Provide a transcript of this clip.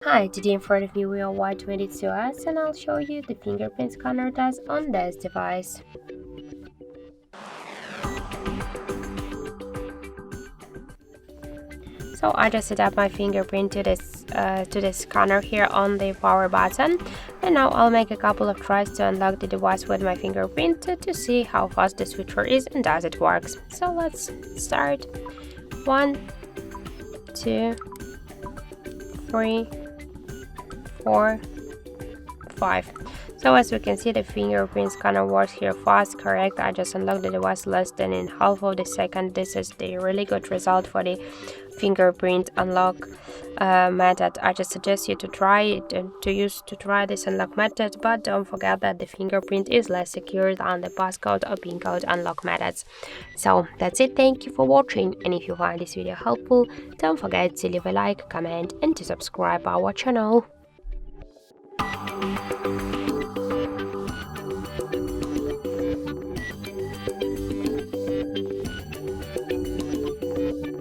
Hi, today I'm for the VIVO Y22s and I'll show you the fingerprint scanner test on this device. So I just set up my fingerprint to this scanner here on the power button, and now I'll make a couple of tries to unlock the device with my fingerprint to see how fast the switcher is and does it works. So let's start. 1, 2, 3, 4, 5. So as we can see, the fingerprint scanner works here fast, correct. I just unlocked the device less than in half of the second. This is the really good result for the fingerprint unlock method. I just suggest you to try this unlock method, but don't forget that the fingerprint is less secure than the passcode or pin code unlock methods. So that's it. Thank you for watching, and if you find this video helpful, don't forget to leave a like, comment and to subscribe our channel.